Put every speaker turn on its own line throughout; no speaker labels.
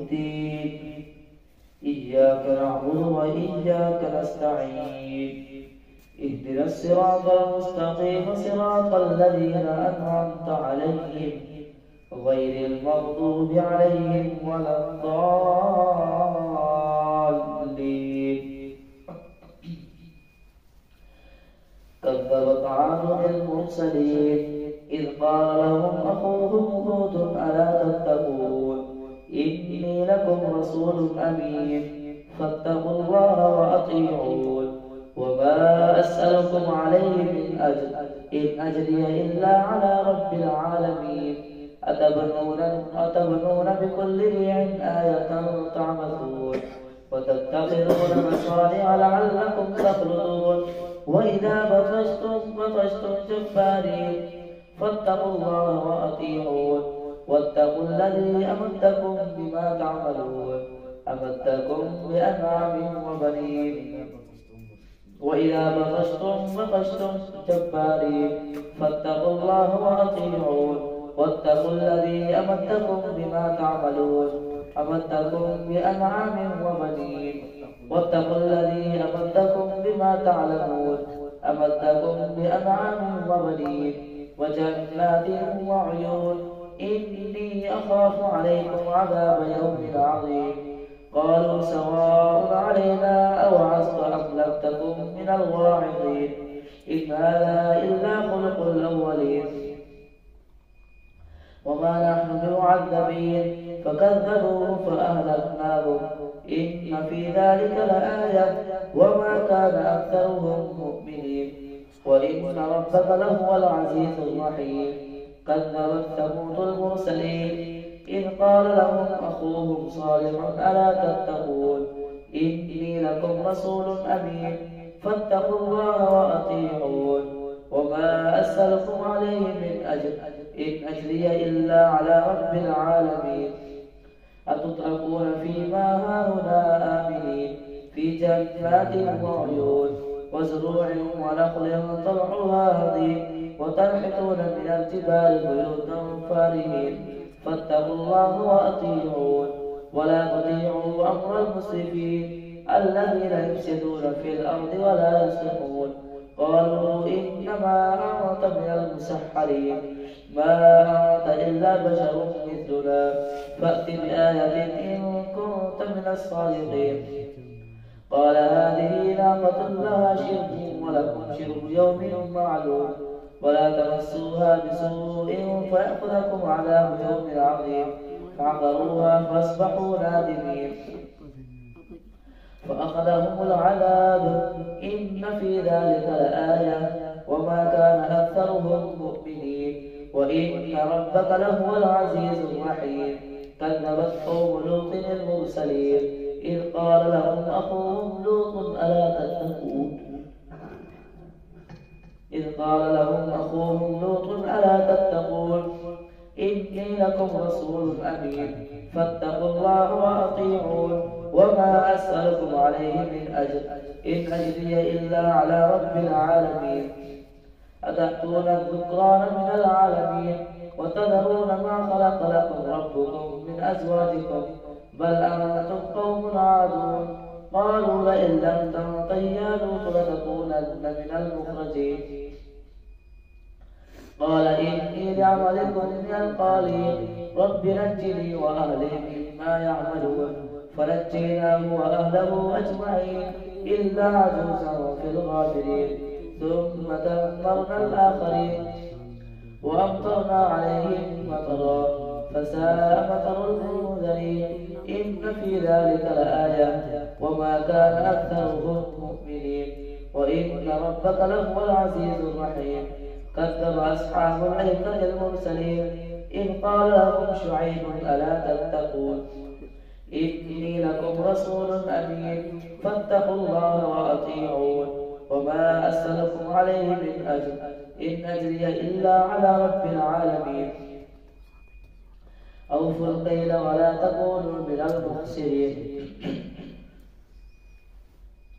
الدين إياك نعبد وإياك نستعين اهدنا الصراط المستقيم صراط الذين أنعمت عليهم غير المغضوب عليهم ولا الضالين. كذبت عاد المرسلين إذ قال لهم أخوهم هود ألا تتقون إني لكم رسول أمين فاتقوا الله وأطيعون وما أسألكم عليه من أجر إن أجري إلا على رب العالمين أتبنون بكل ريع آية تعبثون وتتخذون مصانع لعلكم تخلدون وإذا بطشتم جبارين فاتقوا الله وأطيعون واتقوا الذي أمدكم بما تعملون أمدكم بأنعام وبنين وإذا بطشتم جبارين فاتقوا الله وأطيعون واتقوا الذي أمدكم بما تعملون أمدكم بأنعام وبنين واتقوا الذي أمدكم بما تعلمون أمدكم بأنعام وبنين وجنات وعيون إني أخاف عليكم عذاب يوم عظيم قالوا سواء علينا أوعظت أم لم تكن من الواعظين إن هذا إلا خلق الأولين وما نحن بمعذبين فكذبوه فأهلكناهم إن في ذلك لآية وما كان أكثرهم مؤمنين وإن ربك لهو العزيز الرحيم. كذبت ثمود المرسلين إذ قال لهم أخوهم صالح ألا تتقون إني لكم رسول أمين فاتقوا الله وأطيعون وما أسألكم عليه من أجر إن أجري إلا على رب العالمين. أتتركون فيما هاهنا آمنين في جنات وعيون وزروع ونخل طلعها هضيم وتنحتون من الجبال بيوتا فارهين فاتقوا الله وأطيعون ولا تطيعوا أمر المسرفين الذين يفسدون في الأرض ولا يصلحون. قالوا إنما أنت من المسحرين ما أنت إلا بشر مثلنا فأت بآية إن كنت من الصادقين. قال هذه ناقة لها شرب ولكم شرب يوم معلوم ولا تمسوها بسوء فيأخذكم عذاب يوم عظيم فعقروها فأصبحوا نادمين فأخذهم العذاب إن في ذلك لآية وما كان أكثرهم مؤمنين وإن ربك لهو العزيز الرحيم. كذبت قوم لوط المرسلين إذ قال لهم أخوهم لوط ألا تتقون ألا تتقون إني لكم رسول أمين فاتقوا الله وأطيعون وما أسألكم عليه من أجر إن أجري إلا على رب العالمين. أتأتون الذكران من العالمين وتذرون ما خلق لكم ربكم من أزواجكم بل أنتم قوم عادون. قالوا لئن لم تنته يا لوط لتكونن من المخرجين. قال إني لعملكم من القالين رب نجني وأهلي مما يعملون فنجيناه وأهله أجمعين إلا عجوزا في الغابرين ثم دمرنا الآخرين وأمطرنا عليهم مطرا فساء مطر المنذرين إن في ذلك لآية وما كان أكثرهم مؤمنين وإن ربك لهو العزيز الرحيم. كذب أصحاب الأيكة المرسلين إذ قال لهم شعيب ألا تتقون إني لكم رسول أمين فاتقوا الله وأطيعون وما أسألكم عليه من أجر إن أجري إلا على رب العالمين. أوفوا الكيل ولا تكونوا من المخسرين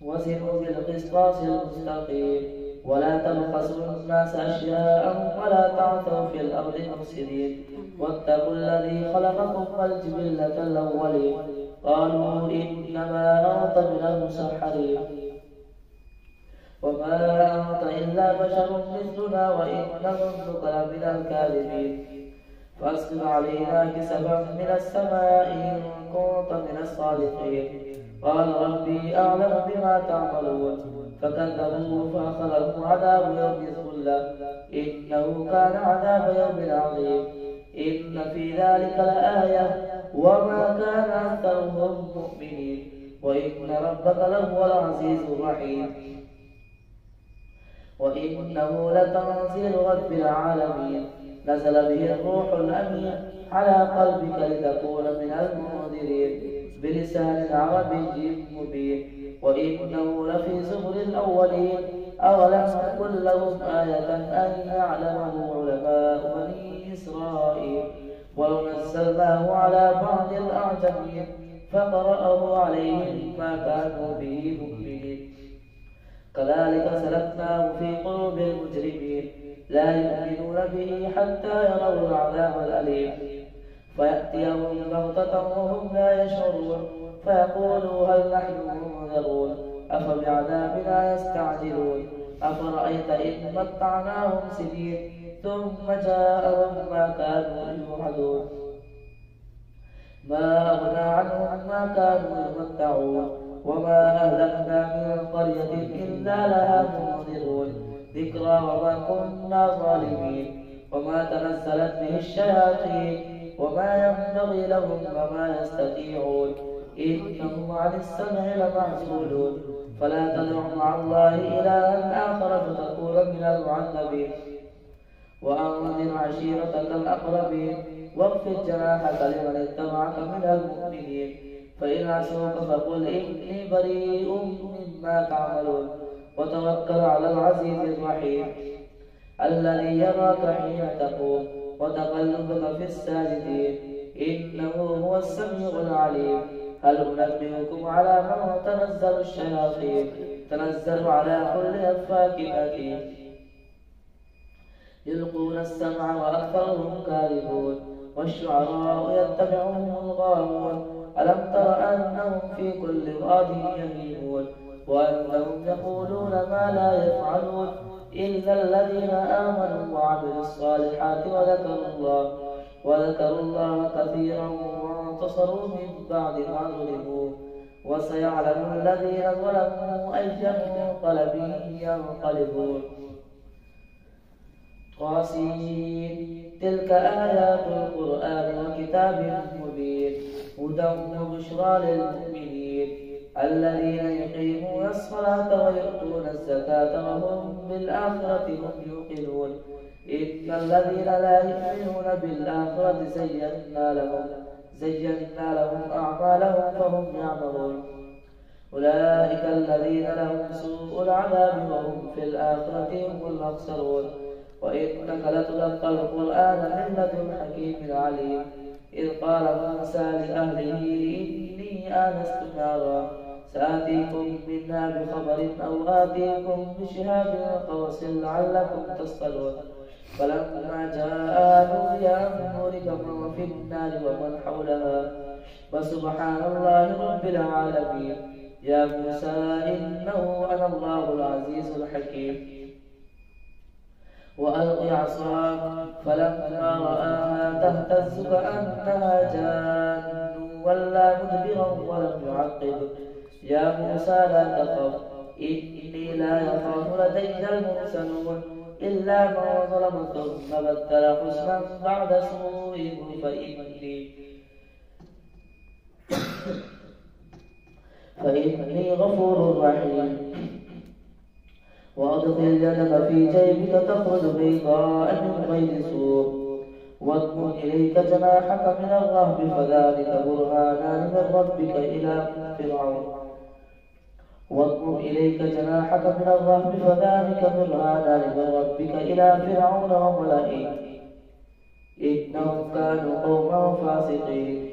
وزنوا بالقسطاس المستقيم ولا تبخسوا الناس أشياءهم ولا تعثوا في الأرض مفسدين واتقوا الذي خلقكم والجبلة الأولين قالوا إنما أنت من المسحرين وما أنت إلا بشر مثلنا وإن نظنك لمن الكاذبين فأسقط علينا كسفا من السماء إن كنت من الصادقين قال ربي أعلم بما تعملون فكذبوه فأخذهم عذاب يوم الظلة إنه كان عذاب يوم عظيم إن في ذلك لآية وما كان أكثرهم مؤمنين وإن ربك لهو العزيز الرحيم وإنه لتنزيل رب العالمين نزل به الروح الأمين على قلبك لتكون من المنذرين بلسان عربي مبين وإنه لفي زبر الأولين أولم تكن لهم آية أن يعلمه علماء بني إسرائيل ولو نزلناه على بعض الأعجمين فقرأه عليهم ما كانوا به مؤمنين كذلك سلكناه في قلوب المجرمين لا يؤمنون به حتى يروا العذاب الأليم فيأتيهم بغتة وهم لا يشعرون فيقولوا هل نحن منذرون أفبعذابنا يستعجلون أفرأيت إن متعناهم سنين ثم جاءهم ما كانوا يوعدون ما أغنى عنهم ما كانوا يمتعون وما أهلكنا من قرية إلا لها منذرون ذكرى وما كنا ظالمين وما تنزلت به الشياطين وما ينبغي لهم وما يستطيعون إنهم عن السمع لمعزولون فلا تدع مع الله إلها آخر فتكون من المعذبين وأنذر عشيرتك الأقربين واخفض جناحك لمن اتبعك من المؤمنين فإن عصوك فقل إني بريء مما تعملون وتوكل على العزيز الرحيم الذي يراك حين تقوم وتقلبك في الساجدين إنه هو السميع العليم هل أنبئكم على من تنزل الشياطين تنزل على كل أفاك أثيم يلقون السمع وأكثرهم كاذبون والشعراء يتبعهم الغاوون ألم تر أنهم في كل واد يهيمون وأنهم يقولون ما لا يفعلون إلا الذين آمنوا وعملوا الصالحات وذكروا الله كثيرا وانتصروا من بعد ما ظلموا وسيعلم الذين ظلموا أي منقلب ينقلبون قاسين تلك آيات القرآن وكتاب مبين هدى وبشرى للمؤمنين الذين يقيمون الصلاة ويؤتون الزكاة وهم بالآخرة هم يوقنون إن الذين لا يؤمنون بالآخرة زينا لهم أعمالهم فهم يعملون أولئك الذين لهم سوء العذاب وهم في الآخرة هم الأخسرون وإنك لتلقى القرآن من لدن حكيم عليم إذ قال موسى لأهله إني آنست نارا سآتيكم منها بخبر أو آتيكم بشهاب قوس لعلكم تصطلون فلما جاء نودي أن نورك من في النار ومن حولها وسبحان الله رب العالمين يا موسى إنه أنا الله العزيز الحكيم وألق عصاك فلما رآها تهتز كأنها جان ولا مدبرا ولم يعقب يا موسى لا تخف إني لا يخاف لدي المرسلون إلا من ظلم ثم بدل حسنا بعد سوء فإني غفور رحيم وأدخل يدك في جيبك تخرج بيضاء من غير سوء واضم إليك جناحك من الرهب فذلك برهانان من ربك إلى فرعون واضم إليك جناحك من الرهب فذلك برهانان من ربك إلى فرعون وملئه إنهم كانوا قوما فاسقين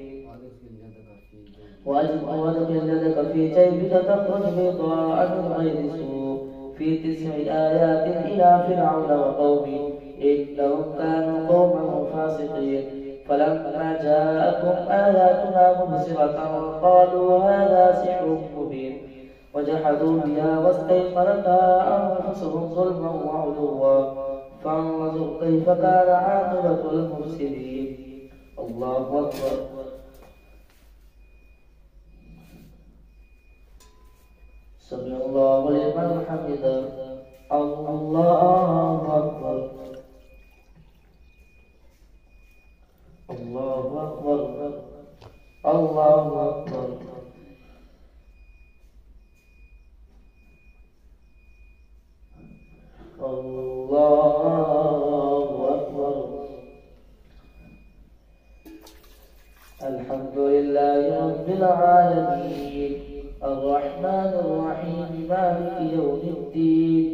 وأدخل يدك في جيبك تخرج بيضاء من غير سوء في 9 آيات إلى فرعون وقومه إنهم كانوا قوما فاسقين. فلما جاءتهم آياتنا مبصرة قالوا هذا سحر مبين وجحدوا بها واستيقنتها أنفسهم ظلما وعلوا فانظر كيف كان عاقبة المفسدين. الله أكبر. سمع الله لمن حمده. الله أكبر. الله أكبر. الله أكبر. الله أكبر. الحمد لله رب العالمين الرحمن الرحيم مالك يوم الدين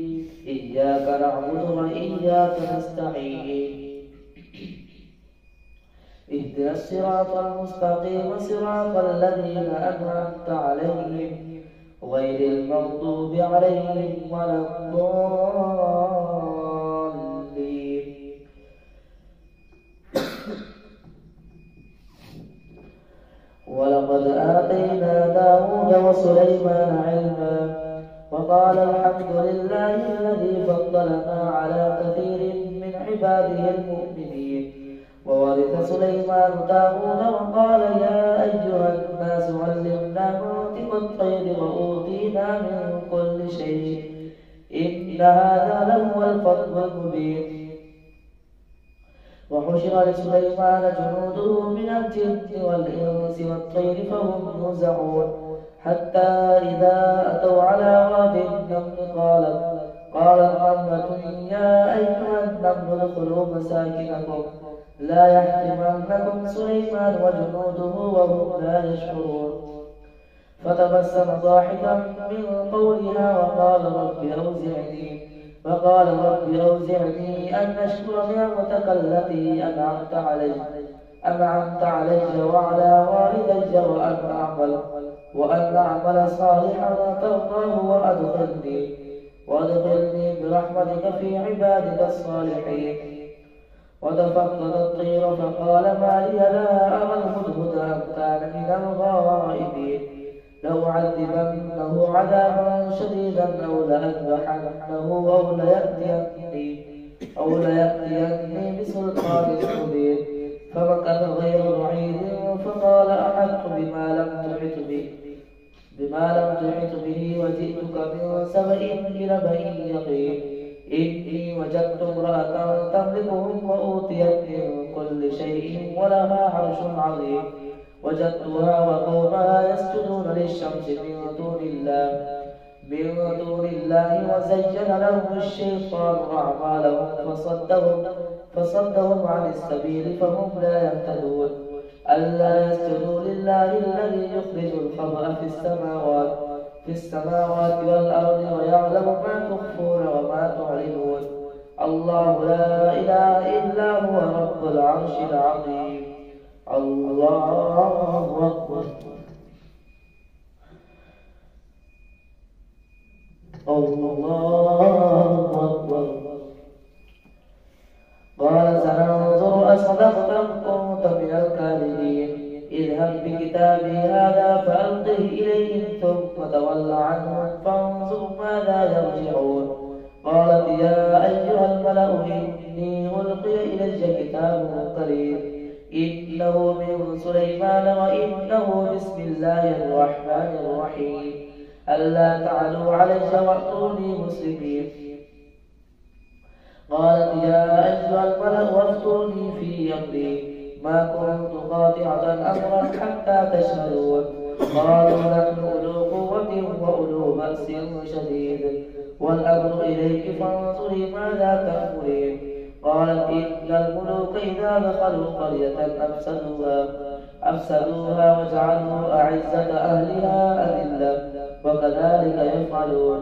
إياك نعبد وإياك نستعين اهدنا الصراط المستقيم صراط الذين أنعمت عليهم غير المغضوب عليهم ولا الضالين. ولقد آتينا داود وسليمان علما وقال الحمد لله الذي فضلنا على كثير من عباده المؤمنين. وورث سليمان داود وقال يا أيها الناس علمنا منطق الطير وأوتينا من كل شيء إن هذا لهو الفضل المبين. وحشر لسليمان جنوده من الجن والإنس والطير فهم يوزعون حتى إذا أتوا على واد النمل قالت نملة يا أيها النمل ادخلوا مساكنكم لا يحطمنكم سليمان وجنوده وهم لا يشعرون. فتبسم ضاحكا من قولها وقال رب أوزعني أن أشكر نعمتك التي أنعمت علي وعلى والدي وأن أعمل صالحا ترضاه وأدخلني برحمتك في عبادك الصالحين. وتفقد الطير فقال ما لي لا أرى الهدهد أم كان من الغائبين لأعذبنه عذابا شديدا أو لأذبحنه أو ليأتيني بسلطان مبين. فمكث غير بعيد فقال أحطت بما لم تحط به وجئتك من سبأ بنبأ يقين إني وجدت امرأة تملكهم وأوتيت من كل شيء ولها عرش عظيم. وجدتها وقومها يسجدون للشمس من دون الله وزين لهم الشيطان أعمالهم فصدهم عن السبيل فهم لا يهتدون. ألا يسجدوا لله الذي يخرج الخبأ في السماوات والأرض ويعلم ما تخفون وما تعلنون. الله لا إله إلا هو رب العرش العظيم. الله أكبر. الله أكبر. قال سننظر أصدقت أم كنت من الكاذبين اذهب بكتابي هذا فألقه إليهم ثم تول عنهم فانظر ماذا يرجعون. قالت يا أيها الملأ إني ألقي إلي كتاب كريم إنه من سليمان وإنه بسم الله الرحمن الرحيم ألا تعلوا علي وأتوني مسلمين. قالت يا أيها الملأ وافتوني في أمري ما كنت قاطعة أمرا حتى تشهدون. قالوا نحن أولو قوة وأولو بأس شديد والأمر إليك فانظري ماذا تأمرين. قالت إن الملوك إذا دخلوا قرية أفسدوها وجعلوا أعزة أهلها أذلة وكذلك يفعلون.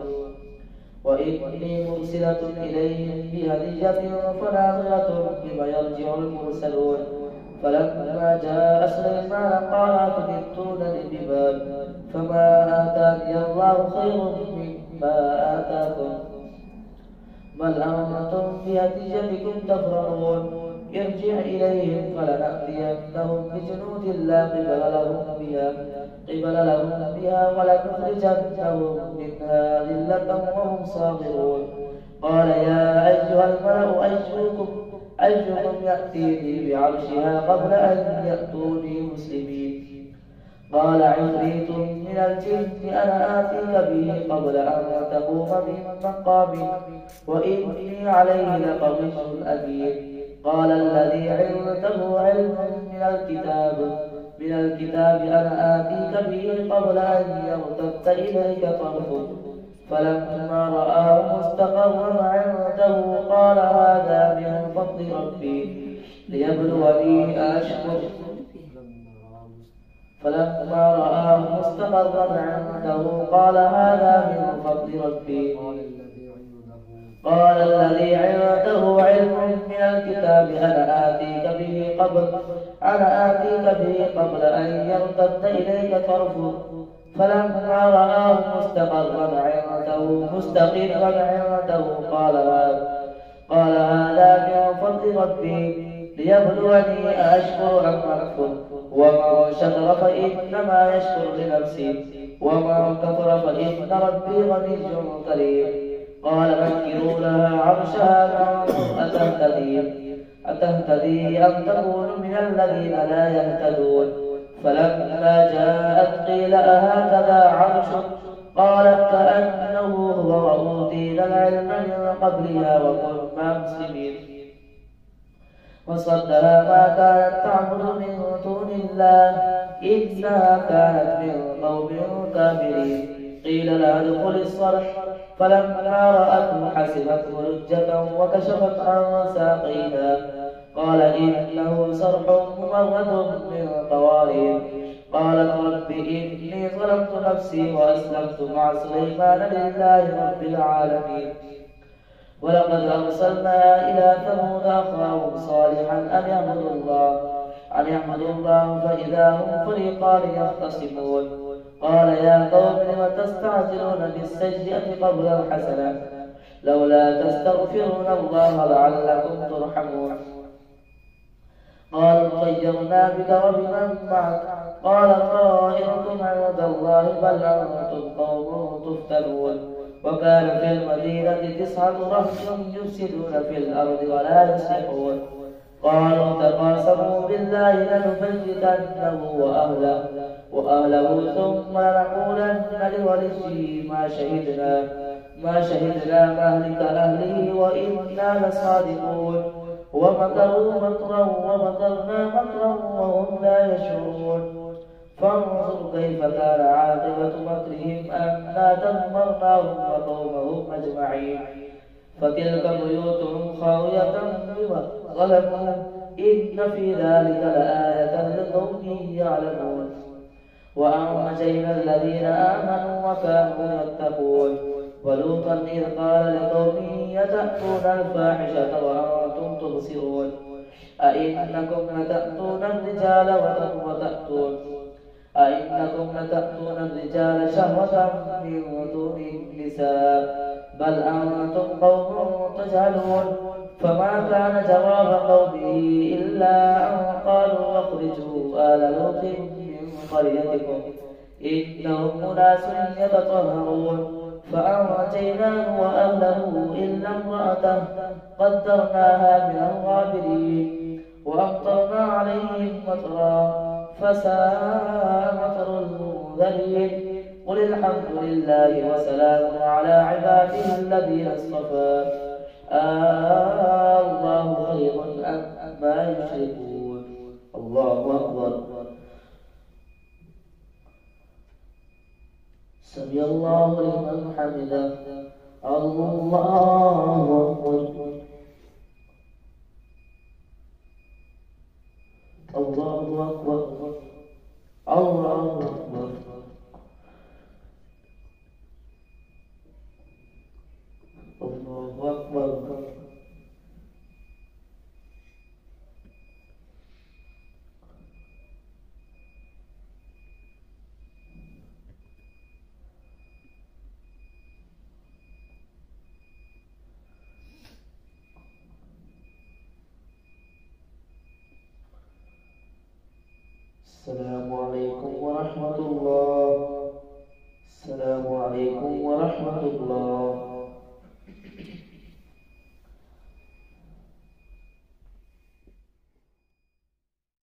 وإني مرسلة إليهم بهدية فناظرة بما يرجع المرسلون. فلما جاء سليمان قال أتمدونني بمال فما آتاني الله خير مما آتاكم بل أنتم بنتيجتكم تفرحون ارجع إليهم فلنأتينهم بجنود لا قبل لهم بها ولنخرجنهم منها ذلة وهم صاغرون قال يا أيها الملأ أيكم يأتيني بعرشها قبل أن يأتوني مسلمين قال عفريت من الجن أنا آتيك به قبل أن تقوم من مقامك وإني عليه لقوي أمين قال الذي عنده علم من الكتاب أنا آتيك به قبل أن يرتد إليك طرفك فلما رآه مستقرا عنده قال هذا من فضل ربي ليبلوني أشكر فلما رآه مستقرا عنده قال هذا من فضل ربي قال الذي عنده علم من الكتاب أنا آتيك به قبل أن يرتد إليك طرفك فلما رآه مستقرا عنده قال هذا من فضل ربي ليبلوني أشكر أم أكفر ومن شكر فإنما يشكر لنفسه ومن كفر فإن ربي غني كريم قال مكروا لها عرشها أتهتدي أم تكون من الذين لا يهتدون فلما جاءت قيل أهكذا عرشك قالت كأنه هو وأوتينا العلم من قبلها وكنا مسلمين وصدها ما كانت تعبد من دون الله إنها كانت من قوم كافرين قيل لها ادخل الصرح فلما رأته حسبته لجة وكشفت عن ساقيها قال إنه صرح ممرد من قوارير قالت رب إني ظلمت نفسي وأسلمت مع سليمان لله رب العالمين ولقد أرسلنا إلى ثمود أخاهم صالحا أن يعبدوا الله فإذا هم فريقان يختصمون قال يا قوم لم تستعجلون بالسيئة قبل الحسنة لولا تستغفرون الله لعلكم ترحمون قالوا طيرنا بك وبمن معك قال طائركم عند الله بل أنتم قوم تفتنون وكان في المدينة 9 رهط يفسدون في الأرض ولا يصلحون قالوا تقاسموا بالله لنبيتنه وأهله ثم لنقولن لوليه ما شهدنا مهلك أهله وإنا لصادقون ومكروا مكرا ومكرنا مكرا وهم لا يشعرون فانظر كيف كان عاقبة مكرهم أنا دمرناهم وقومهم أجمعين فتلك بيوتهم خاوية بما ظلموا إن في ذلك لآية لقوم يعلمون وأنجينا الذين آمنوا وكانوا يتقون ولوطا إذ قال لقومه أتأتون الفاحشة وأنتم تبصرون أئنكم لتأتون الرجال شهوة من دون النساء بل أنتم قوم تجهلون فما كان جواب قومه إلا أن قالوا اخرجوا آل لوط من قريتكم إنهم أناس يتطهرون فأنجيناه وأهله إلا امرأته قدرناها من الغابرين وأمطرنا عليهم مطرا فساء مطر المنذرين قل الحمد لله وسلام على عباده الذين اصطفى الله خير أما يشركون الله أكبر سمع الله لمن حمده الله أكبر الله أكبر الله أكبر الله أكبر السلام عليكم ورحمة الله. السلام عليكم ورحمة الله.